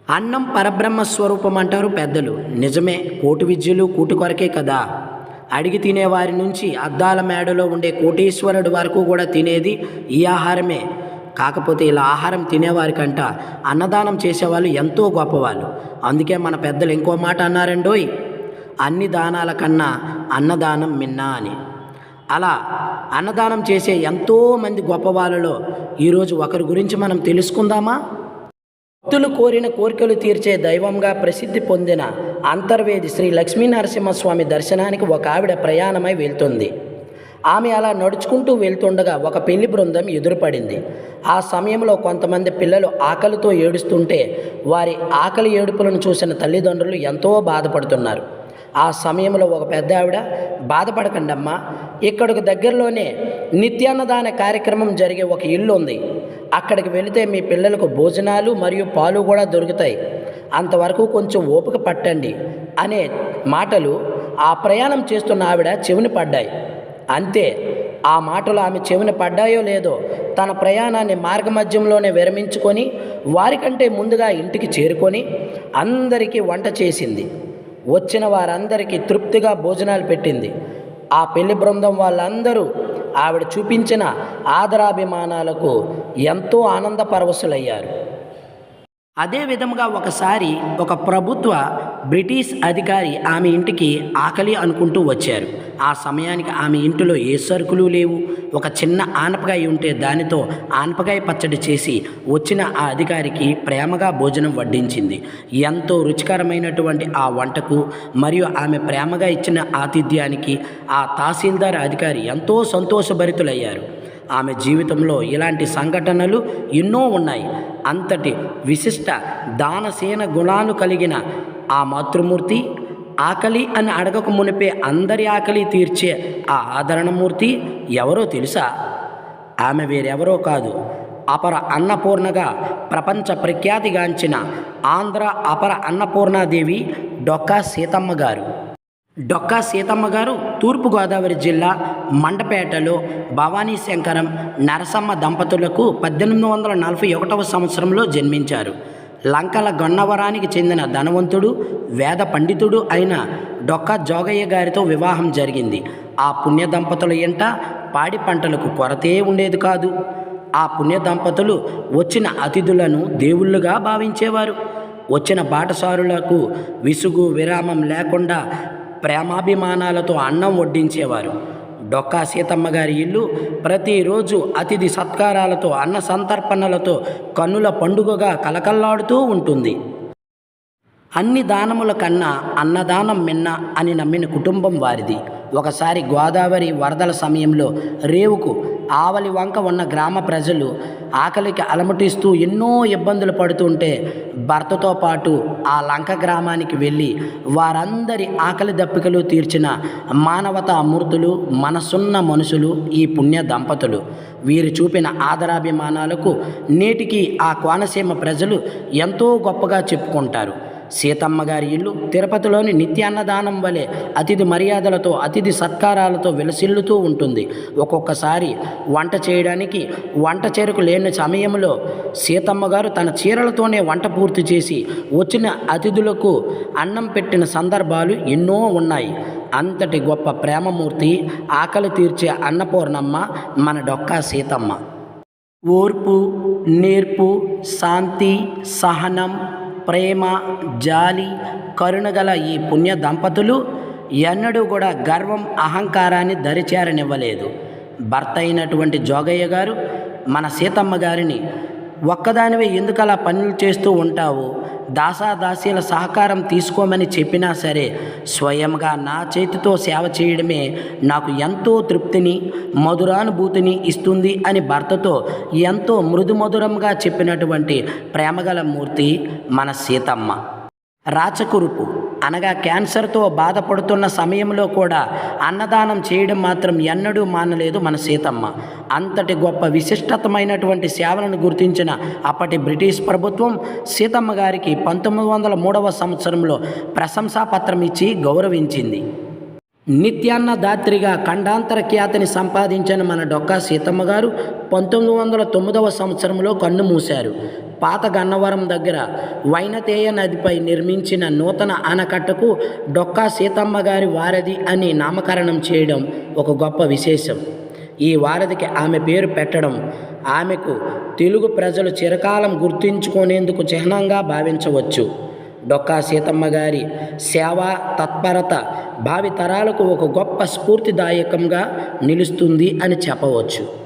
అన్నం పరబ్రహ్మ స్వరూపం అంటారు పెద్దలు. నిజమే, కోటి విద్యలు కూటి కొరకే కదా. అడిగి తినేవారి నుంచి అద్దాల మేడలో ఉండే కోటీశ్వరుడు వరకు కూడా తినేది ఈ ఆహారమే. కాకపోతే ఇలా ఆహారం తినేవారికంట అన్నదానం చేసేవాళ్ళు ఎంతో గొప్పవాళ్ళు. అందుకే మన పెద్దలు ఇంకో మాట అన్నారండోయ్, అన్ని దానాల కన్నా అన్నదానం మిన్నా అని. అలా అన్నదానం చేసే ఎంతోమంది గొప్ప వాళ్ళలో ఈరోజు ఒకరి గురించి మనం తెలుసుకుందామా? భక్తులు కోరిన కోరికలు తీర్చే దైవంగా ప్రసిద్ధి పొందిన అంతర్వేది శ్రీ లక్ష్మీనరసింహస్వామి దర్శనానికి ఒక ఆవిడ ప్రయాణమై వెళ్తుంది. ఆమె అలా నడుచుకుంటూ వెళ్తుండగా ఒక పెళ్లి బృందం ఎదురుపడింది. ఆ సమయంలో కొంతమంది పిల్లలు ఆకలితో ఏడుస్తుంటే వారి ఆకలి ఏడుపులను చూసిన తల్లిదండ్రులు ఎంతో బాధపడుతున్నారు. ఆ సమయంలో ఒక పెద్ద ఆవిడ, బాధపడకండమ్మా, ఇక్కడికి దగ్గరలోనే నిత్యాన్నదాన కార్యక్రమం జరిగే ఒక ఇల్లు ఉంది. అక్కడికి వెళితే మీ పిల్లలకు భోజనాలు మరియు పాలు కూడా దొరుకుతాయి. అంతవరకు కొంచెం ఓపిక పట్టండి అనే మాటలు ఆ ప్రయాణం చేస్తున్న ఆవిడ చెవిని పడ్డాయి. అంతే, ఆ మాటలు ఆమె చెవిన పడ్డాయో లేదో తన ప్రయాణాన్ని మార్గమధ్యంలోనే విరమించుకొని వారికంటే ముందుగా ఇంటికి చేరుకొని అందరికీ వంట చేసింది. వచ్చిన వారందరికీ తృప్తిగా భోజనాలు పెట్టింది. ఆ పెళ్లి బృందం వాళ్ళందరూ ఆవిడ చూపించిన ఆదరాభిమానాలకు ఎంతో ఆనంద పరవశులయ్యారు. అదే విధముగా ఒకసారి ఒక ప్రభుత్వ బ్రిటిష్ అధికారి ఆమె ఇంటికి ఆకలి అనుకుంటూ వచ్చారు. ఆ సమయానికి ఆమె ఇంటిలో ఏ సరుకులు లేవు. ఒక చిన్న ఆనపకాయ ఉంటే దానితో ఆనపకాయ పచ్చడి చేసి వచ్చిన ఆ అధికారికి ప్రేమగా భోజనం వడ్డించింది. ఎంతో రుచికరమైనటువంటి ఆ వంటకు మరియు ఆమె ప్రేమగా ఇచ్చిన ఆతిథ్యానికి ఆ తహసీల్దార్ అధికారి ఎంతో సంతోషభరితులయ్యారు. ఆమె జీవితంలో ఇలాంటి సంఘటనలు ఎన్నో ఉన్నాయి. అంతటి విశిష్ట దానసేన గుణాలు కలిగిన ఆ మాతృమూర్తి ఆకలి అని అడగక మునిపే అందరి ఆకలి తీర్చే ఆ ఆదరణమూర్తి ఎవరో తెలుసా? ఆమె వేరెవరో కాదు, అపర అన్నపూర్ణగా ప్రపంచ ప్రఖ్యాతిగాంచిన ఆంధ్ర అపర అన్నపూర్ణాదేవి డొక్కా సీతమ్మ గారు. డొక్కా సీతమ్మ గారు తూర్పుగోదావరి జిల్లా మండపేటలో భవానీ శంకరం నరసమ్మ దంపతులకు 1841 సంవత్సరంలో జన్మించారు. లంకల గొన్నవరానికి చెందిన ధనవంతుడు వేద పండితుడు అయిన డొక్కా జోగయ్య గారితో వివాహం జరిగింది. ఆ పుణ్య దంపతుల ఇంట పాడి పంటలకు కొరతే ఉండేది కాదు. ఆ పుణ్య దంపతులు వచ్చిన అతిథులను దేవుళ్ళుగా భావించేవారు. వచ్చిన బాటసారులకు విసుగు విరామం లేకుండా ప్రేమాభిమానాలతో అన్నం వడ్డించేవారు. డొక్కా సీతమ్మ గారి ఇల్లు ప్రతిరోజు అతిథి సత్కారాలతో అన్న సంతర్పణలతో కన్నుల పండుగగా కలకల్లాడుతూ ఉంటుంది. అన్ని దానముల కన్నా అన్నదానం మిన్న అని నమ్మిన కుటుంబం వారిది. ఒకసారి గోదావరి వరదల సమయంలో రేవుకు ఆవలి వంక ఉన్న గ్రామ ప్రజలు ఆకలికి అలమటిస్తూ ఎన్నో ఇబ్బందులు పడుతుంటే భర్తతో పాటు ఆ లంక గ్రామానికి వెళ్ళి వారందరి ఆకలి దప్పికలు తీర్చిన మానవతా మూర్తులు, మనసున్న మనుషులు ఈ పుణ్య దంపతులు. వీరు చూపిన ఆదరాభిమానాలకు నేటికి ఆ కోనసీమ ప్రజలు ఎంతో గొప్పగా చెప్పుకుంటారు. సీతమ్మ గారి ఇల్లు తిరుపతిలోని నిత్యాన్నదానం వలె అతిథి మర్యాదలతో అతిథి సత్కారాలతో విలసిల్లుతూ ఉంటుంది. ఒక్కొక్కసారి వంట చేయడానికి వంట చెరుకు లేని సమయంలో సీతమ్మ గారు తన చీరలతోనే వంట పూర్తి చేసి వచ్చిన అతిథులకు అన్నం పెట్టిన సందర్భాలు ఎన్నో ఉన్నాయి. అంతటి గొప్ప ప్రేమమూర్తి, ఆకలి తీర్చే అన్నపూర్ణమ్మ మన డొక్కా సీతమ్మ. ఓర్పు, నేర్పు, శాంతి, సహనం, ప్రేమ, జాలి, కరుణగల ఈ పుణ్య దంపతులు ఎన్నడూ కూడా గర్వం, అహంకారాన్ని దరిచేరనివ్వలేదు. భర్త అయినటువంటి జోగయ్య గారు మన సీతమ్మ గారిని, ఒక్కదానివే ఎందుకలా పనులు చేస్తూ ఉంటావు, దాసాదాసీల సహకారం తీసుకోమని చెప్పినా సరే స్వయంగా నా చేతితో సేవ చేయడమే నాకు ఎంతో తృప్తిని, మధురానుభూతిని ఇస్తుంది అని భర్తతో ఎంతో మృదుమధురంగా చెప్పినటువంటి ప్రేమగల మూర్తి మన సీతమ్మ. రాచకురుపు అనగా క్యాన్సర్తో బాధపడుతున్న సమయంలో కూడా అన్నదానం చేయడం మాత్రం ఎన్నడూ మానలేదు మన సీతమ్మ. అంతటి గొప్ప విశిష్టతమైనటువంటి సేవలను గుర్తించిన అప్పటి బ్రిటిష్ ప్రభుత్వం సీతమ్మ గారికి 1903 సంవత్సరంలో ప్రశంసాపత్రం ఇచ్చి గౌరవించింది. నిత్యాన్నదాత్రిగా ఖండాంతర ఖ్యాతిని సంపాదించిన మన డొక్కా సీతమ్మ గారు 1909 సంవత్సరంలో కన్ను మూశారు. పాత గన్నవరం దగ్గర వైనతేయ నదిపై నిర్మించిన నూతన ఆనకట్టకు డొక్కా సీతమ్మ గారి వారధి అని నామకరణం చేయడం ఒక గొప్ప విశేషం. ఈ వారధికి ఆమె పేరు పెట్టడం ఆమెకు తెలుగు ప్రజలు చిరకాలం గుర్తుంచుకునేందుకు చిహ్నంగా భావించవచ్చు. డొక్కా సీతమ్మ గారి సేవా తత్పరత భావితరాలకు ఒక గొప్ప స్ఫూర్తిదాయకంగా నిలుస్తుంది అని చెప్పవచ్చు.